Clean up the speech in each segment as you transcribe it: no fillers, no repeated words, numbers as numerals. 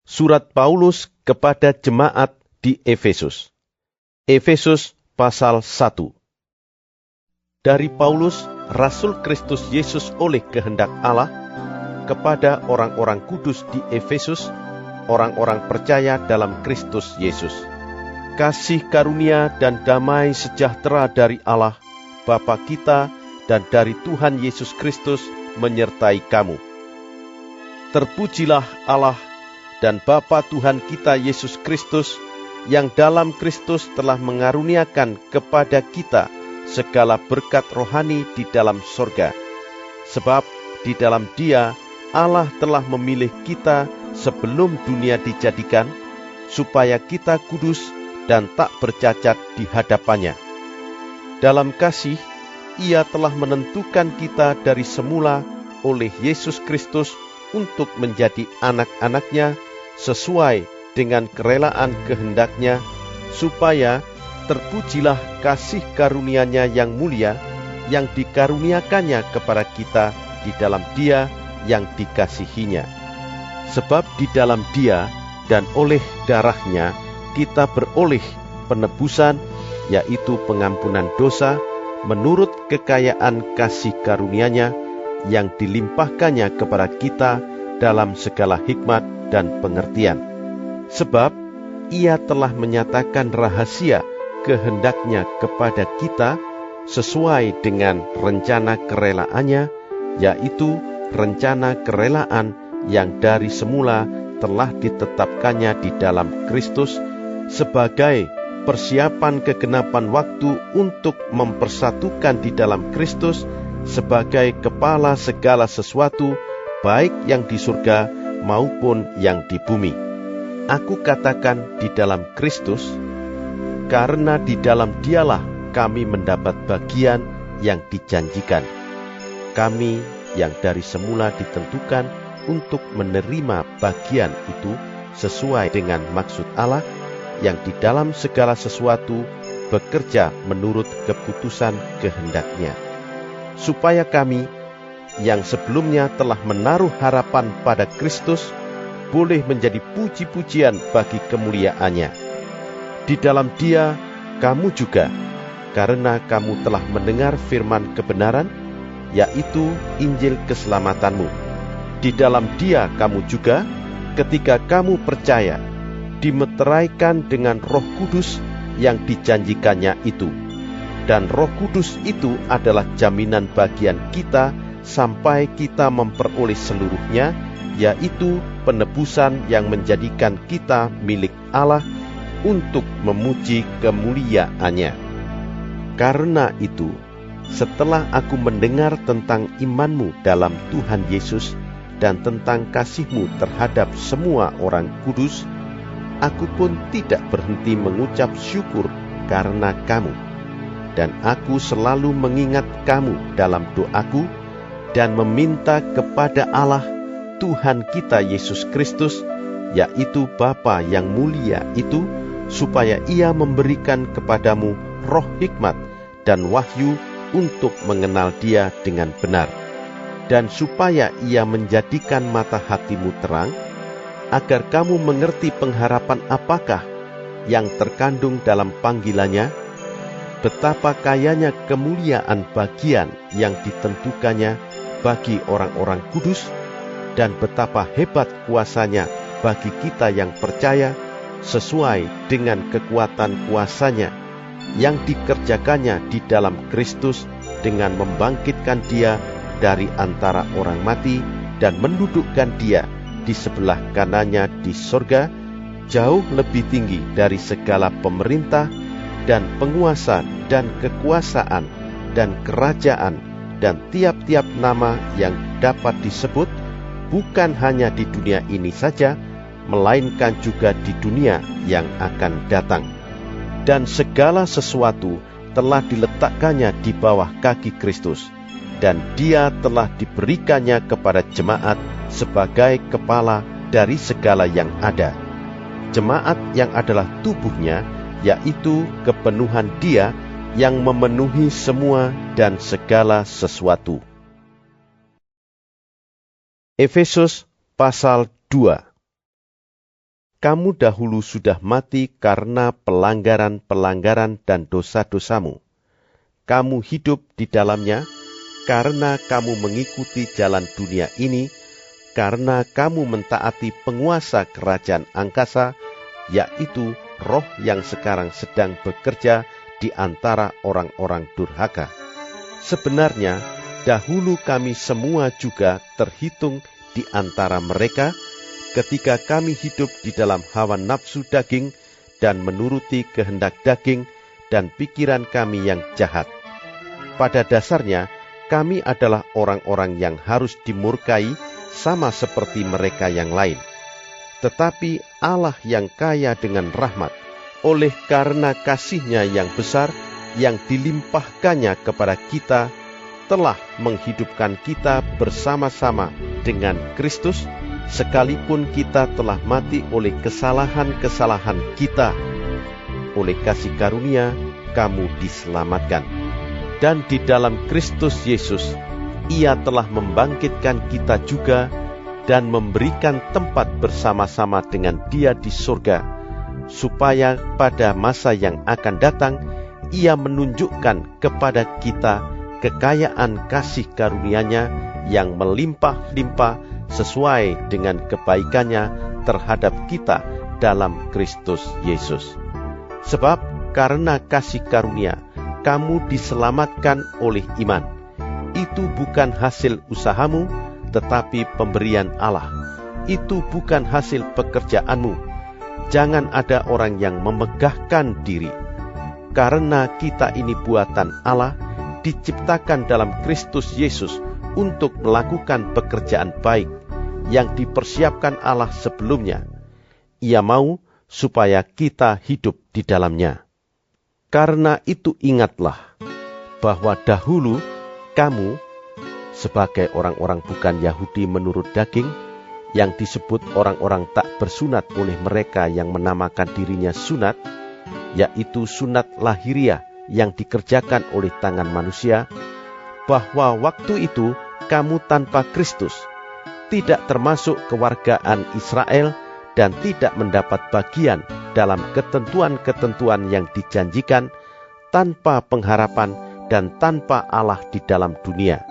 Surat Paulus kepada jemaat di Efesus. Efesus pasal 1. Dari Paulus, Rasul Kristus Yesus oleh kehendak Allah, kepada orang-orang kudus di Efesus, orang-orang percaya dalam Kristus Yesus. Kasih karunia dan damai sejahtera dari Allah, Bapa kita, dan dari Tuhan Yesus Kristus menyertai kamu. Terpujilah Allah dan Bapa Tuhan kita Yesus Kristus, yang dalam Kristus telah mengaruniakan kepada kita segala berkat rohani di dalam sorga. Sebab di dalam Dia Allah telah memilih kita sebelum dunia dijadikan, supaya kita kudus dan tak bercacat di hadapannya. Dalam kasih, Ia telah menentukan kita dari semula oleh Yesus Kristus untuk menjadi anak-anaknya sesuai dengan kerelaan kehendaknya, supaya terpujilah kasih karunia-Nya yang mulia, yang dikaruniakannya kepada kita di dalam Dia yang dikasihinya. Sebab di dalam Dia dan oleh darah-Nya kita beroleh penebusan, yaitu pengampunan dosa, menurut kekayaan kasih karunia-Nya yang dilimpahkannya kepada kita dalam segala hikmat dan pengertian. Sebab Ia telah menyatakan rahasia kehendak-Nya kepada kita sesuai dengan rencana kerelaannya, yaitu rencana kerelaan yang dari semula telah ditetapkannya di dalam Kristus sebagai persiapan kegenapan waktu untuk mempersatukan di dalam Kristus sebagai kepala segala sesuatu, baik yang di surga maupun yang di bumi. Aku katakan di dalam Kristus, karena di dalam Dialah kami mendapat bagian yang dijanjikan. Kami yang dari semula ditentukan untuk menerima bagian itu sesuai dengan maksud Allah, yang di dalam segala sesuatu bekerja menurut keputusan kehendak-Nya. Supaya kami yang sebelumnya telah menaruh harapan pada Kristus boleh menjadi puji-pujian bagi kemuliaan-Nya. Di dalam Dia kamu juga, karena kamu telah mendengar firman kebenaran, yaitu Injil keselamatanmu. Di dalam Dia kamu juga, ketika kamu percaya, dimeteraikan dengan Roh Kudus yang dijanjikannya itu. Dan Roh Kudus itu adalah jaminan bagian kita sampai kita memperoleh seluruhnya, yaitu penebusan yang menjadikan kita milik Allah untuk memuji kemuliaan-Nya. Karena itu, setelah aku mendengar tentang imanmu dalam Tuhan Yesus dan tentang kasihmu terhadap semua orang kudus, aku pun tidak berhenti mengucap syukur karena kamu. Dan aku selalu mengingat kamu dalam doaku dan meminta kepada Allah Tuhan kita Yesus Kristus, yaitu Bapa yang mulia itu, supaya Ia memberikan kepadamu roh hikmat dan wahyu untuk mengenal Dia dengan benar, dan supaya Ia menjadikan mata hatimu terang, agar kamu mengerti pengharapan apakah yang terkandung dalam panggilannya, betapa kayanya kemuliaan bagian yang ditentukannya bagi orang-orang kudus, dan betapa hebat kuasanya bagi kita yang percaya, sesuai dengan kekuatan kuasanya yang dikerjakannya di dalam Kristus dengan membangkitkan Dia dari antara orang mati dan mendudukkan Dia di sebelah kanannya di sorga, jauh lebih tinggi dari segala pemerintah dan penguasa dan kekuasaan dan kerajaan dan tiap-tiap nama yang dapat disebut, bukan hanya di dunia ini saja, melainkan juga di dunia yang akan datang. Dan segala sesuatu telah diletakkannya di bawah kaki Kristus, dan Dia telah diberikannya kepada jemaat sebagai kepala dari segala yang ada. Jemaat yang adalah tubuhnya, yaitu kepenuhan Dia yang memenuhi semua dan segala sesuatu. Efesus pasal 2. Kamu dahulu sudah mati karena pelanggaran-pelanggaran dan dosa-dosamu. Kamu hidup di dalamnya karena kamu mengikuti jalan dunia ini, karena kamu mentaati penguasa kerajaan angkasa, yaitu roh yang sekarang sedang bekerja di antara orang-orang durhaka. Sebenarnya, dahulu kami semua juga terhitung di antara mereka, ketika kami hidup di dalam hawa nafsu daging dan menuruti kehendak daging dan pikiran kami yang jahat. Pada dasarnya, kami adalah orang-orang yang harus dimurkai sama seperti mereka yang lain. Tetapi Allah yang kaya dengan rahmat, oleh karena kasih-Nya yang besar yang dilimpahkannya kepada kita, telah menghidupkan kita bersama-sama dengan Kristus, sekalipun kita telah mati oleh kesalahan-kesalahan kita. Oleh kasih karunia, kamu diselamatkan. Dan di dalam Kristus Yesus, Ia telah membangkitkan kita juga dan memberikan tempat bersama-sama dengan Dia di surga, supaya pada masa yang akan datang, Ia menunjukkan kepada kita kekayaan kasih karunia-Nya yang melimpah-limpah sesuai dengan kebaikan-Nya terhadap kita dalam Kristus Yesus. Sebab karena kasih karunia, kamu diselamatkan oleh iman. Itu bukan hasil usahamu, tetapi pemberian Allah. Itu bukan hasil pekerjaanmu. Jangan ada orang yang memegahkan diri. Karena kita ini buatan Allah, diciptakan dalam Kristus Yesus untuk melakukan pekerjaan baik yang dipersiapkan Allah sebelumnya. Ia mau supaya kita hidup di dalamnya. Karena itu ingatlah bahwa dahulu kamu sebagai orang-orang bukan Yahudi menurut daging, yang disebut orang-orang tak bersunat oleh mereka yang menamakan dirinya sunat, yaitu sunat lahiriah yang dikerjakan oleh tangan manusia, bahwa waktu itu kamu tanpa Kristus, tidak termasuk kewargaan Israel, dan tidak mendapat bagian dalam ketentuan-ketentuan yang dijanjikan, tanpa pengharapan dan tanpa Allah di dalam dunia.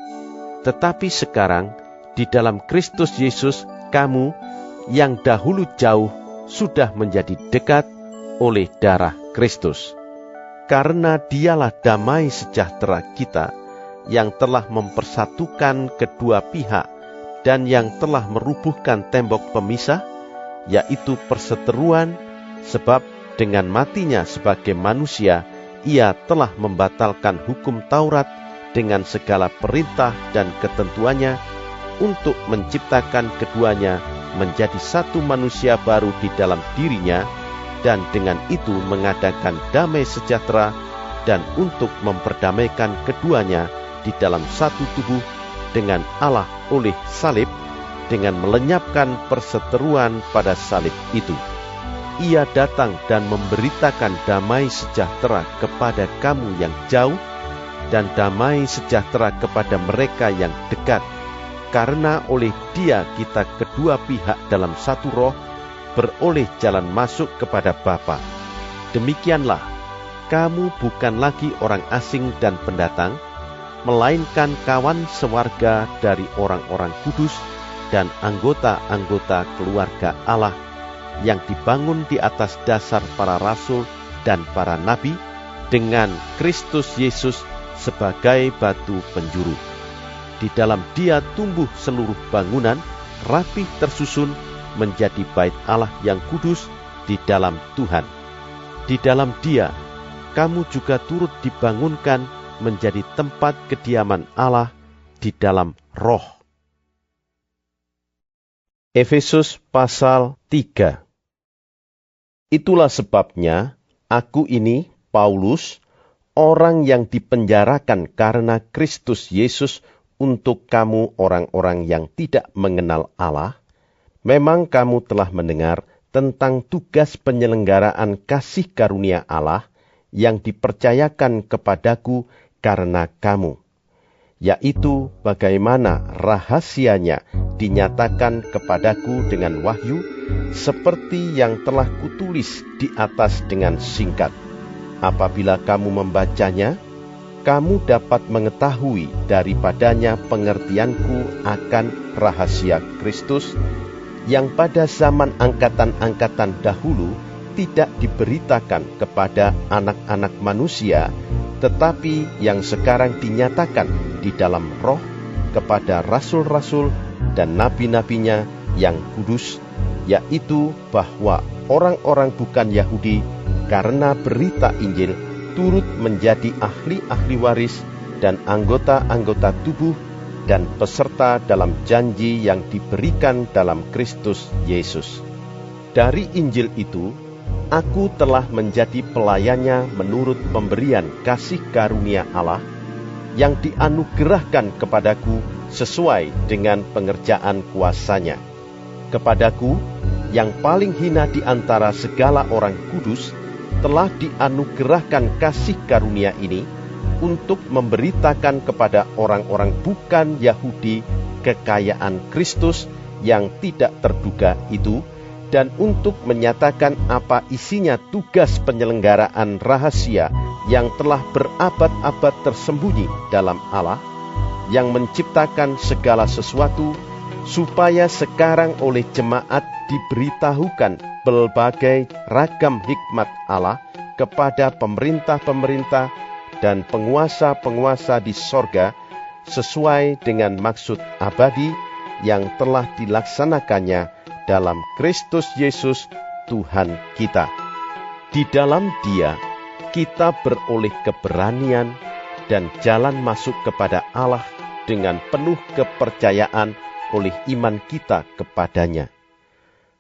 Tetapi sekarang, di dalam Kristus Yesus, kamu yang dahulu jauh sudah menjadi dekat oleh darah Kristus. Karena Dialah damai sejahtera kita, yang telah mempersatukan kedua pihak dan yang telah merubuhkan tembok pemisah, yaitu perseteruan, sebab dengan matinya sebagai manusia, Ia telah membatalkan hukum Taurat dengan segala perintah dan ketentuannya, untuk menciptakan keduanya menjadi satu manusia baru di dalam dirinya, dan dengan itu mengadakan damai sejahtera, dan untuk memperdamaikan keduanya di dalam satu tubuh dengan Allah oleh salib, dengan melenyapkan perseteruan pada salib itu. Ia datang dan memberitakan damai sejahtera kepada kamu yang jauh, dan damai sejahtera kepada mereka yang dekat, karena oleh Dia kita kedua pihak dalam satu roh beroleh jalan masuk kepada Bapa. Demikianlah, kamu bukan lagi orang asing dan pendatang, melainkan kawan sewarga dari orang-orang kudus dan anggota-anggota keluarga Allah, yang dibangun di atas dasar para rasul dan para nabi, dengan Kristus Yesus sebagai batu penjuru. Di dalam Dia tumbuh seluruh bangunan, rapih tersusun menjadi bait Allah yang kudus di dalam Tuhan. Di dalam Dia, kamu juga turut dibangunkan menjadi tempat kediaman Allah di dalam Roh. Efesus pasal 3. Itulah sebabnya aku ini, Paulus, orang yang dipenjarakan karena Kristus Yesus untuk kamu orang-orang yang tidak mengenal Allah. Memang kamu telah mendengar tentang tugas penyelenggaraan kasih karunia Allah yang dipercayakan kepadaku karena kamu, yaitu bagaimana rahasianya dinyatakan kepadaku dengan wahyu, seperti yang telah kutulis di atas dengan singkat. Apabila kamu membacanya, kamu dapat mengetahui daripadanya pengertianku akan rahasia Kristus, yang pada zaman angkatan-angkatan dahulu tidak diberitakan kepada anak-anak manusia, tetapi yang sekarang dinyatakan di dalam Roh kepada rasul-rasul dan nabi-nabinya yang kudus, yaitu bahwa orang-orang bukan Yahudi karena berita Injil turut menjadi ahli-ahli waris dan anggota-anggota tubuh dan peserta dalam janji yang diberikan dalam Kristus Yesus. Dari Injil itu, aku telah menjadi pelayannya menurut pemberian kasih karunia Allah yang dianugerahkan kepadaku sesuai dengan pengerjaan kuasa-Nya. Kepadaku, yang paling hina di antara segala orang kudus, telah dianugerahkan kasih karunia ini untuk memberitakan kepada orang-orang bukan Yahudi kekayaan Kristus yang tidak terduga itu, dan untuk menyatakan apa isinya tugas penyelenggaraan rahasia yang telah berabad-abad tersembunyi dalam Allah, yang menciptakan segala sesuatu, supaya sekarang oleh jemaat diberitahukan berbagai ragam hikmat Allah kepada pemerintah-pemerintah dan penguasa-penguasa di sorga, sesuai dengan maksud abadi yang telah dilaksanakannya dalam Kristus Yesus Tuhan kita. Di dalam Dia kita beroleh keberanian dan jalan masuk kepada Allah dengan penuh kepercayaan oleh iman kita kepadanya.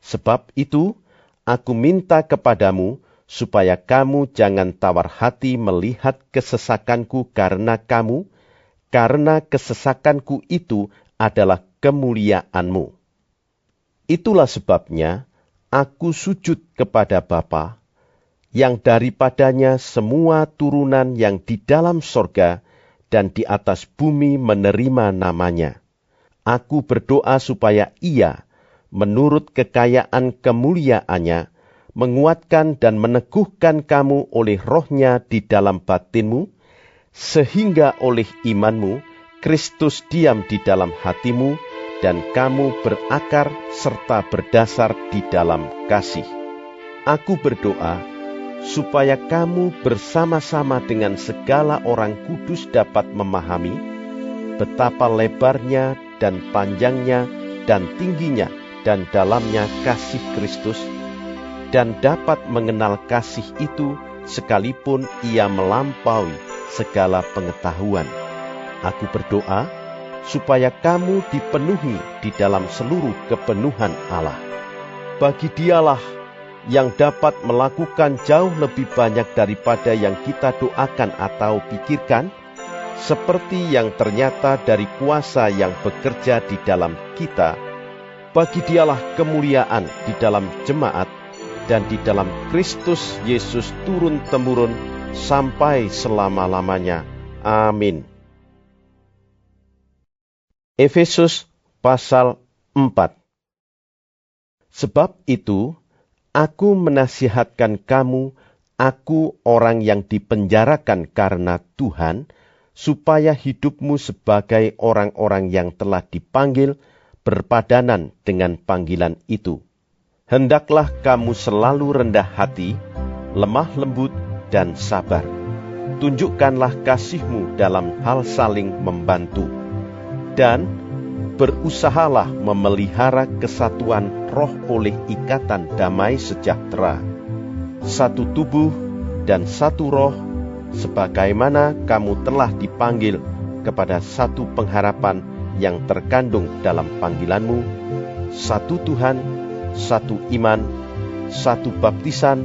Sebab itu, aku minta kepadamu supaya kamu jangan tawar hati melihat kesesakanku karena kesesakanku itu adalah kemuliaanmu. Itulah sebabnya aku sujud kepada Bapa, yang daripadanya semua turunan yang di dalam sorga dan di atas bumi menerima namanya. Aku berdoa supaya Ia, menurut kekayaan kemuliaannya, menguatkan dan meneguhkan kamu oleh Roh-Nya di dalam batinmu, sehingga oleh imanmu Kristus diam di dalam hatimu, dan kamu berakar serta berdasar di dalam kasih. Aku berdoa supaya kamu bersama-sama dengan segala orang kudus dapat memahami betapa lebarnya dan panjangnya dan tingginya dan dalamnya kasih Kristus, dan dapat mengenal kasih itu sekalipun ia melampaui segala pengetahuan. Aku berdoa supaya kamu dipenuhi di dalam seluruh kepenuhan Allah. Bagi Dialah yang dapat melakukan jauh lebih banyak daripada yang kita doakan atau pikirkan, seperti yang ternyata dari kuasa yang bekerja di dalam kita. Bagi Dialah kemuliaan di dalam jemaat dan di dalam Kristus Yesus turun-temurun sampai selama-lamanya. Amin. Efesus pasal 4. Sebab itu, aku menasihatkan kamu, aku orang yang dipenjarakan karena Tuhan, supaya hidupmu sebagai orang-orang yang telah dipanggil berpadanan dengan panggilan itu. Hendaklah kamu selalu rendah hati, lemah lembut, dan sabar. Tunjukkanlah kasihmu dalam hal saling membantu. Dan berusahalah memelihara kesatuan roh oleh ikatan damai sejahtera. Satu tubuh dan satu roh, sebagaimana kamu telah dipanggil kepada satu pengharapan yang terkandung dalam panggilanmu, satu Tuhan, satu iman, satu baptisan,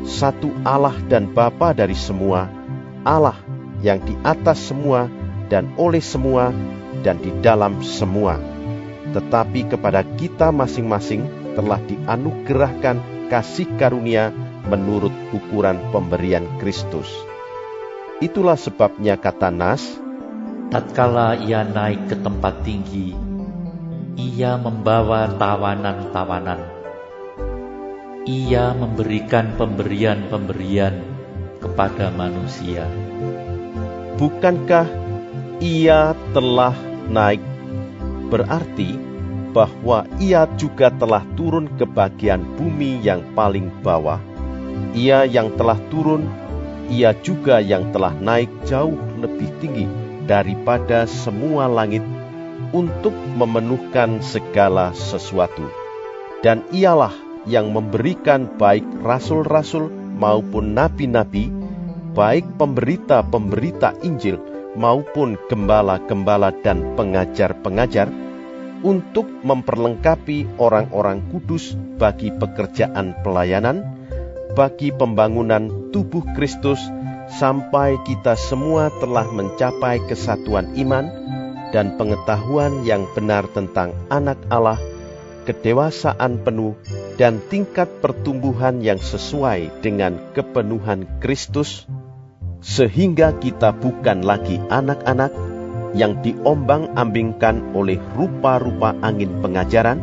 satu Allah dan Bapa dari semua, Allah yang di atas semua dan oleh semua dan di dalam semua. Tetapi kepada kita masing-masing telah dianugerahkan kasih karunia menurut ukuran pemberian Kristus. Itulah sebabnya kata Nas, Tatkala ia naik ke tempat tinggi, ia membawa tawanan-tawanan. Ia memberikan pemberian-pemberian kepada manusia. Bukankah ia telah naik? Berarti bahwa ia juga telah turun ke bagian bumi yang paling bawah. Ia yang telah turun, ia juga yang telah naik jauh lebih tinggi daripada semua langit untuk memenuhkan segala sesuatu. Dan ialah yang memberikan baik rasul-rasul maupun nabi-nabi, baik pemberita-pemberita Injil maupun gembala-gembala dan pengajar-pengajar, untuk memperlengkapi orang-orang kudus bagi pekerjaan pelayanan, bagi pembangunan tubuh Kristus, sampai kita semua telah mencapai kesatuan iman dan pengetahuan yang benar tentang Anak Allah, kedewasaan penuh, dan tingkat pertumbuhan yang sesuai dengan kepenuhan Kristus, sehingga kita bukan lagi anak-anak yang diombang-ambingkan oleh rupa-rupa angin pengajaran,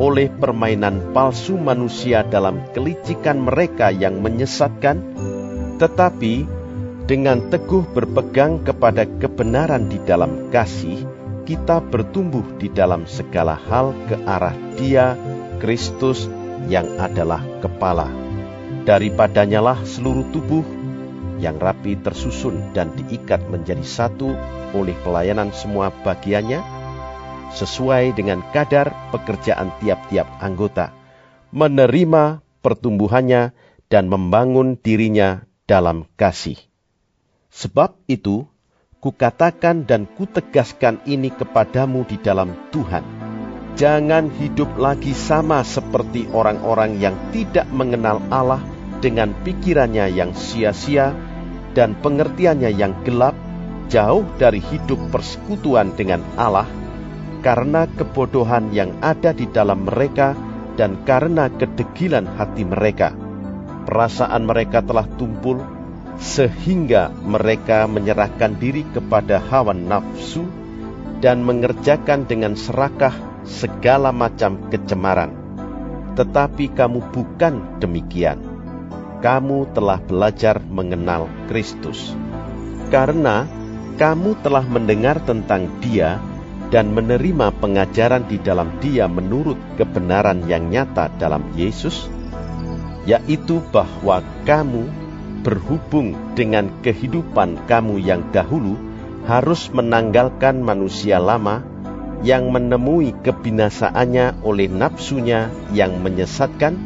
oleh permainan palsu manusia dalam kelicikan mereka yang menyesatkan, tetapi dengan teguh berpegang kepada kebenaran di dalam kasih, kita bertumbuh di dalam segala hal ke arah Dia, Kristus, yang adalah kepala. Daripadanyalah seluruh tubuh yang rapi tersusun dan diikat menjadi satu oleh pelayanan semua bagiannya, sesuai dengan kadar pekerjaan tiap-tiap anggota, menerima pertumbuhannya dan membangun dirinya dalam kasih. Sebab itu, kukatakan dan kutegaskan ini kepadamu di dalam Tuhan. Jangan hidup lagi sama seperti orang-orang yang tidak mengenal Allah dengan pikirannya yang sia-sia dan pengertiannya yang gelap, jauh dari hidup persekutuan dengan Allah, karena kebodohan yang ada di dalam mereka dan karena kedegilan hati mereka. Perasaan mereka telah tumpul, sehingga mereka menyerahkan diri kepada hawa nafsu dan mengerjakan dengan serakah segala macam kecemaran. Tetapi kamu bukan demikian. Kamu telah belajar mengenal Kristus. Karena kamu telah mendengar tentang Dia dan menerima pengajaran di dalam Dia menurut kebenaran yang nyata dalam Yesus, yaitu bahwa kamu berhubung dengan kehidupan kamu yang dahulu harus menanggalkan manusia lama yang menemui kebinasaannya oleh nafsunya yang menyesatkan,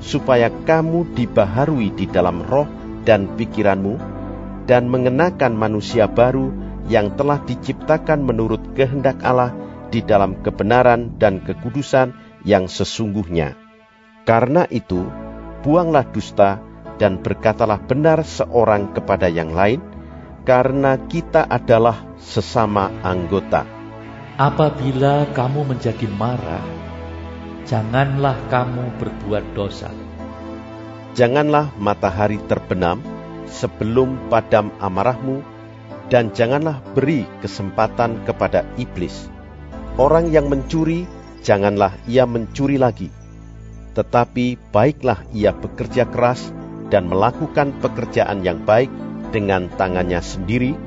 supaya kamu dibaharui di dalam roh dan pikiranmu, dan mengenakan manusia baru yang telah diciptakan menurut kehendak Allah di dalam kebenaran dan kekudusan yang sesungguhnya. Karena itu, buanglah dusta dan berkatalah benar seorang kepada yang lain, karena kita adalah sesama anggota. Apabila kamu menjadi marah, janganlah kamu berbuat dosa. Janganlah matahari terbenam sebelum padam amarahmu, dan janganlah beri kesempatan kepada iblis. Orang yang mencuri, janganlah ia mencuri lagi, tetapi baiklah ia bekerja keras dan melakukan pekerjaan yang baik dengan tangannya sendiri,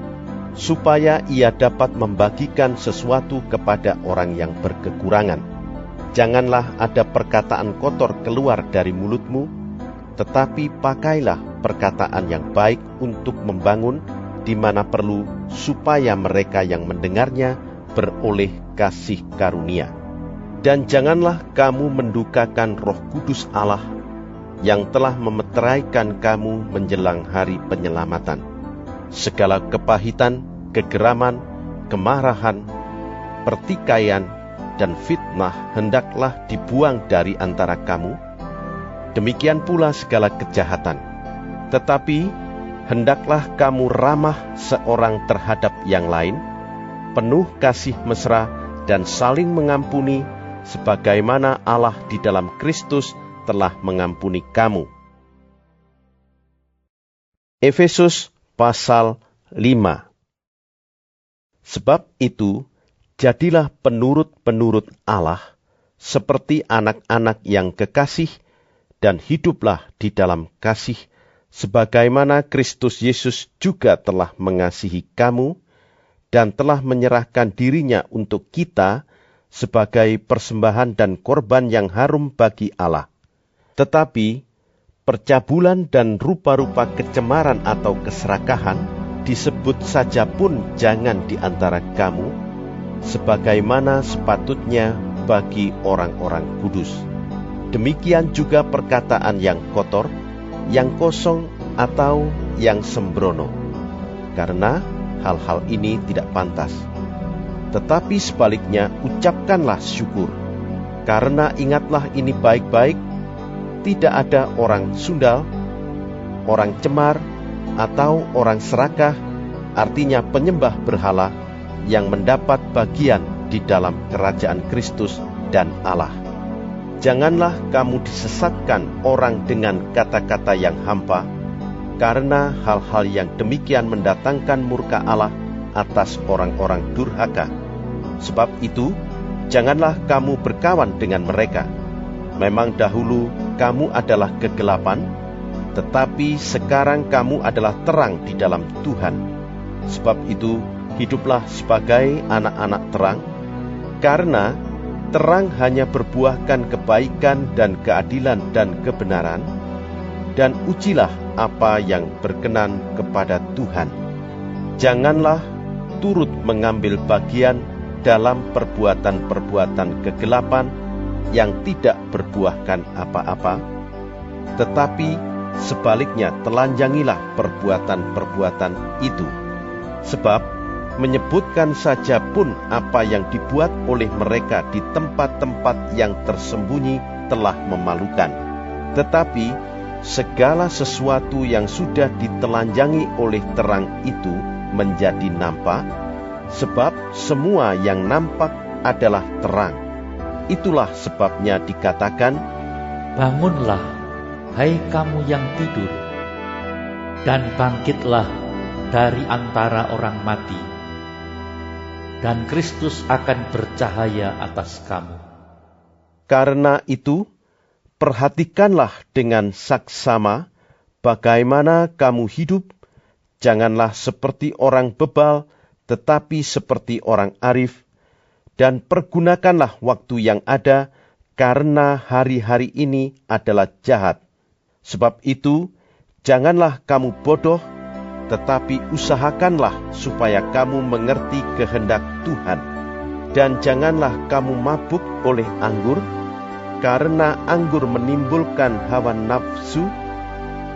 supaya ia dapat membagikan sesuatu kepada orang yang berkekurangan. Janganlah ada perkataan kotor keluar dari mulutmu, tetapi pakailah perkataan yang baik untuk membangun di mana perlu, supaya mereka yang mendengarnya beroleh kasih karunia. Dan janganlah kamu mendukakan Roh Kudus Allah yang telah memeteraikan kamu menjelang hari penyelamatan. Segala kepahitan, kegeraman, kemarahan, pertikaian, dan fitnah hendaklah dibuang dari antara kamu. Demikian pula segala kejahatan. Tetapi hendaklah kamu ramah seorang terhadap yang lain, penuh kasih mesra dan saling mengampuni, sebagaimana Allah di dalam Kristus telah mengampuni kamu. Efesus pasal 5. Sebab itu, jadilah penurut-penurut Allah, seperti anak-anak yang kekasih, dan hiduplah di dalam kasih, sebagaimana Kristus Yesus juga telah mengasihi kamu, dan telah menyerahkan dirinya untuk kita sebagai persembahan dan korban yang harum bagi Allah. Tetapi, percabulan dan rupa-rupa kecemaran atau keserakahan disebut saja pun jangan di antara kamu, sebagaimana sepatutnya bagi orang-orang kudus. Demikian juga perkataan yang kotor, yang kosong, atau yang sembrono, karena hal-hal ini tidak pantas. Tetapi sebaliknya, ucapkanlah syukur, karena ingatlah ini baik-baik, tidak ada orang sundal, orang cemar, atau orang serakah, artinya penyembah berhala, yang mendapat bagian di dalam kerajaan Kristus dan Allah. Janganlah kamu disesatkan orang dengan kata-kata yang hampa, karena hal-hal yang demikian mendatangkan murka Allah atas orang-orang durhaka. Sebab itu, janganlah kamu berkawan dengan mereka. Memang dahulu kamu adalah kegelapan, tetapi sekarang kamu adalah terang di dalam Tuhan. Sebab itu, hiduplah sebagai anak-anak terang, karena terang hanya berbuahkan kebaikan dan keadilan dan kebenaran, dan ujilah apa yang berkenan kepada Tuhan. Janganlah turut mengambil bagian dalam perbuatan-perbuatan kegelapan yang tidak berbuahkan apa-apa, tetapi sebaliknya telanjangilah perbuatan-perbuatan itu. Sebab menyebutkan saja pun apa yang dibuat oleh mereka di tempat-tempat yang tersembunyi telah memalukan. Tetapi segala sesuatu yang sudah ditelanjangi oleh terang itu menjadi nampak, sebab semua yang nampak adalah terang. Itulah sebabnya dikatakan, bangunlah, hai kamu yang tidur, dan bangkitlah dari antara orang mati, dan Kristus akan bercahaya atas kamu. Karena itu, perhatikanlah dengan saksama bagaimana kamu hidup, janganlah seperti orang bebal, tetapi seperti orang arif, dan pergunakanlah waktu yang ada, karena hari-hari ini adalah jahat. Sebab itu, janganlah kamu bodoh, tetapi usahakanlah supaya kamu mengerti kehendak Tuhan. Dan janganlah kamu mabuk oleh anggur, karena anggur menimbulkan hawa nafsu,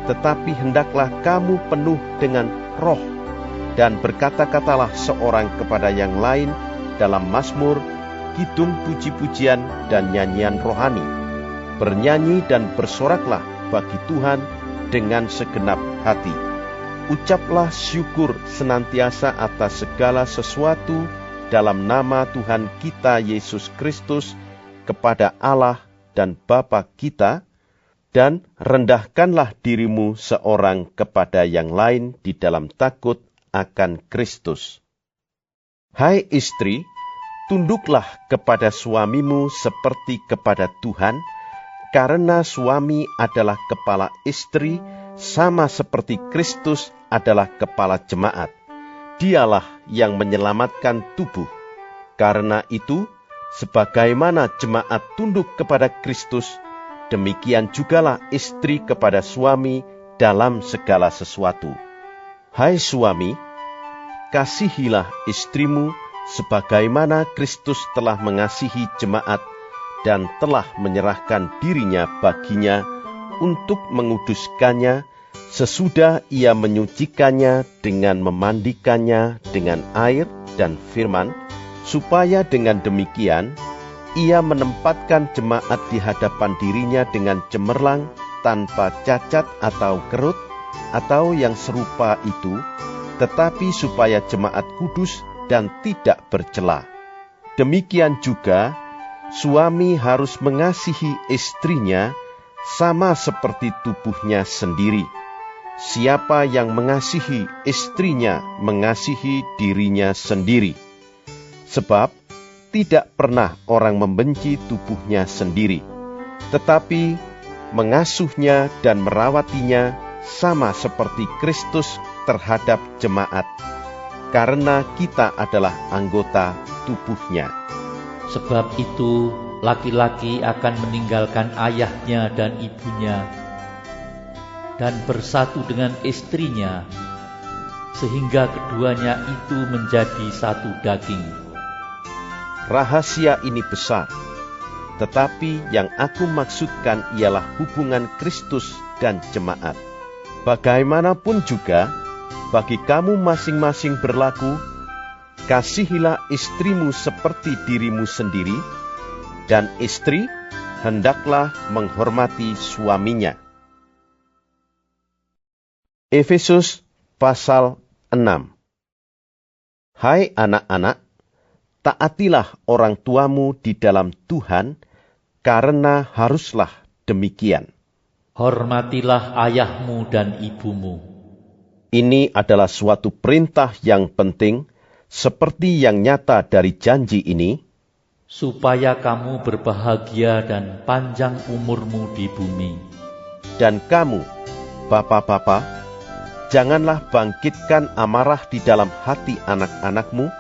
tetapi hendaklah kamu penuh dengan roh, dan berkata-katalah seorang kepada yang lain dalam mazmur, kidung puji-pujian dan nyanyian rohani. Bernyanyi dan bersoraklah bagi Tuhan dengan segenap hati. Ucaplah syukur senantiasa atas segala sesuatu dalam nama Tuhan kita Yesus Kristus kepada Allah dan Bapa kita, dan rendahkanlah dirimu seorang kepada yang lain di dalam takut akan Kristus. Hai istri, tunduklah kepada suamimu seperti kepada Tuhan, karena suami adalah kepala istri, sama seperti Kristus adalah kepala jemaat. Dialah yang menyelamatkan tubuh. Karena itu, sebagaimana jemaat tunduk kepada Kristus, demikian jugalah istri kepada suami dalam segala sesuatu. Hai suami, kasihilah istrimu sebagaimana Kristus telah mengasihi jemaat dan telah menyerahkan dirinya baginya untuk menguduskannya, sesudah ia menyucikannya dengan memandikannya dengan air dan firman, supaya dengan demikian ia menempatkan jemaat di hadapan dirinya dengan cemerlang, tanpa cacat atau kerut, atau yang serupa itu, tetapi supaya jemaat kudus dan tidak bercela. Demikian juga, suami harus mengasihi istrinya sama seperti tubuhnya sendiri. siapa yang mengasihi istrinya mengasihi dirinya sendiri. Sebab tidak pernah orang membenci tubuhnya sendiri, tetapi mengasuhnya dan merawatinya sama seperti Kristus terhadap jemaat, karena kita adalah anggota tubuhnya. Sebab itu, laki-laki akan meninggalkan ayahnya dan ibunya, dan bersatu dengan istrinya, sehingga keduanya itu menjadi satu daging. Rahasia ini besar, tetapi yang aku maksudkan ialah hubungan Kristus dan jemaat. Bagaimanapun juga, bagi kamu masing-masing berlaku, kasihilah istrimu seperti dirimu sendiri, dan istri hendaklah menghormati suaminya. Efesus pasal 6. Hai anak-anak, taatilah orang tuamu di dalam Tuhan, karena haruslah demikian. Hormatilah ayahmu dan ibumu. Ini adalah suatu perintah yang penting, seperti yang nyata dari janji ini, supaya kamu berbahagia dan panjang umurmu di bumi. dan kamu, bapak-bapak, janganlah bangkitkan amarah di dalam hati anak-anakmu,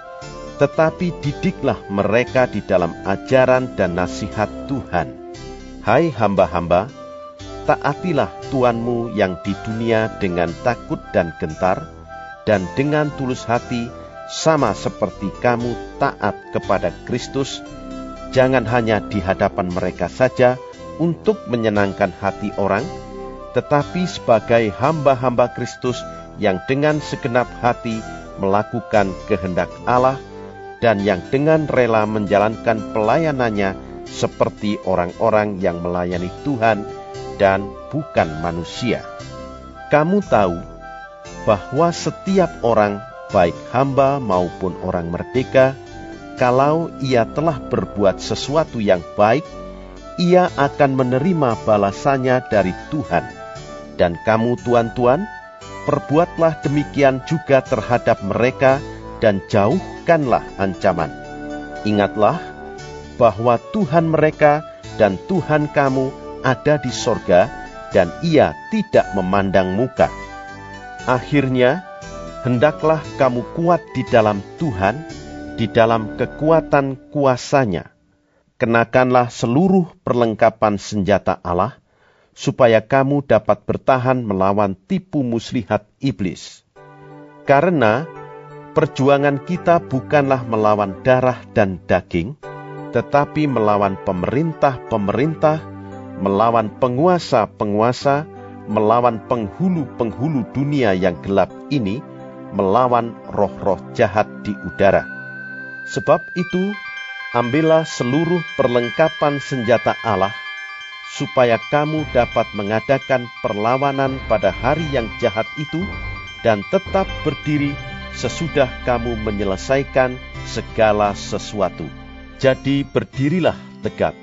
tetapi didiklah mereka di dalam ajaran dan nasihat Tuhan. Hai hamba-hamba, taatilah Tuanmu yang di dunia dengan takut dan gentar, dan dengan tulus hati, sama seperti kamu taat kepada Kristus, jangan hanya di hadapan mereka saja untuk menyenangkan hati orang, tetapi sebagai hamba-hamba Kristus yang dengan segenap hati melakukan kehendak Allah, dan yang dengan rela menjalankan pelayanannya seperti orang-orang yang melayani Tuhan dan bukan manusia. Kamu tahu bahwa setiap orang, baik hamba maupun orang merdeka, kalau ia telah berbuat sesuatu yang baik, ia akan menerima balasannya dari Tuhan. Dan kamu tuan-tuan, perbuatlah demikian juga terhadap mereka, dan jauhkanlah ancaman. Ingatlah bahwa Tuhan mereka dan Tuhan kamu ada di sorga, dan ia tidak memandang muka. Akhirnya, hendaklah kamu kuat di dalam Tuhan, di dalam kekuatan kuasa-Nya. Kenakanlah seluruh perlengkapan senjata Allah, supaya kamu dapat bertahan melawan tipu muslihat iblis. Karena perjuangan kita bukanlah melawan darah dan daging, tetapi melawan pemerintah-pemerintah, melawan penguasa-penguasa, melawan penghulu-penghulu dunia yang gelap ini, melawan roh-roh jahat di udara. Sebab itu, ambillah seluruh perlengkapan senjata Allah, supaya kamu dapat mengadakan perlawanan pada hari yang jahat itu, dan tetap berdiri sesudah kamu menyelesaikan segala sesuatu. Jadi berdirilah tegap,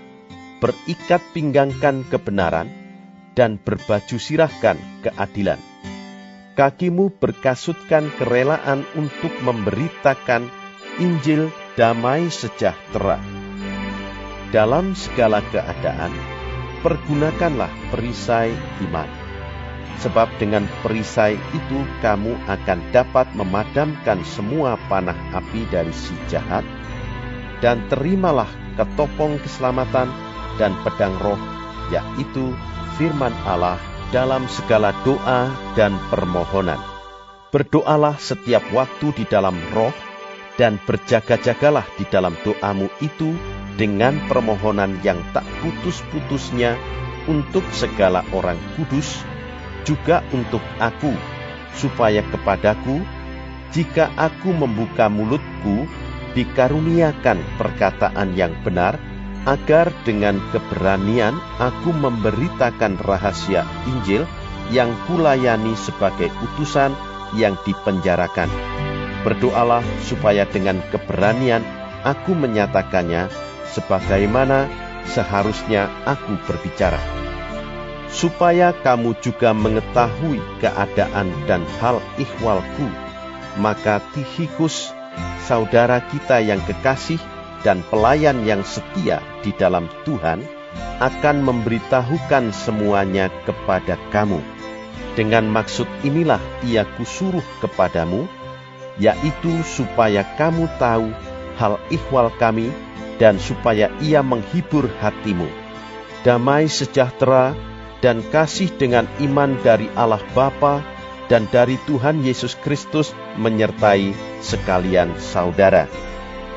berikat pinggangkan kebenaran, dan berbaju sirahkan keadilan. Kakimu berkasutkan kerelaan untuk memberitakan Injil damai sejahtera. Dalam segala keadaan, pergunakanlah perisai iman. Sebab dengan perisai itu kamu akan dapat memadamkan semua panah api dari si jahat, dan terimalah ketopong keselamatan dan pedang roh, yaitu firman Allah, dalam segala doa dan permohonan. Berdoalah setiap waktu di dalam roh, dan berjaga-jagalah di dalam doamu itu dengan permohonan yang tak putus-putusnya untuk segala orang kudus, juga untuk aku, supaya kepadaku, jika aku membuka mulutku, dikaruniakan perkataan yang benar, agar dengan keberanian aku memberitakan rahasia Injil yang kulayani sebagai utusan yang dipenjarakan. Berdoalah supaya dengan keberanian aku menyatakannya sebagaimana seharusnya aku berbicara. supaya kamu juga mengetahui keadaan dan hal ihwalku. Maka Tikhikus, saudara kita yang kekasih dan pelayan yang setia di dalam Tuhan, akan memberitahukan semuanya kepada kamu. Dengan maksud inilah ia kusuruh kepadamu, yaitu supaya kamu tahu hal ihwal kami, dan supaya ia menghibur hatimu. Damai sejahtera dan kasih dengan iman dari Allah Bapa dan dari Tuhan Yesus Kristus menyertai sekalian saudara.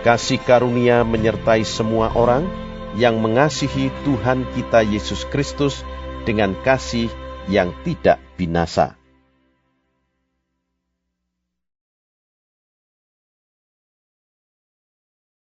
Kasih karunia menyertai semua orang yang mengasihi Tuhan kita Yesus Kristus dengan kasih yang tidak binasa.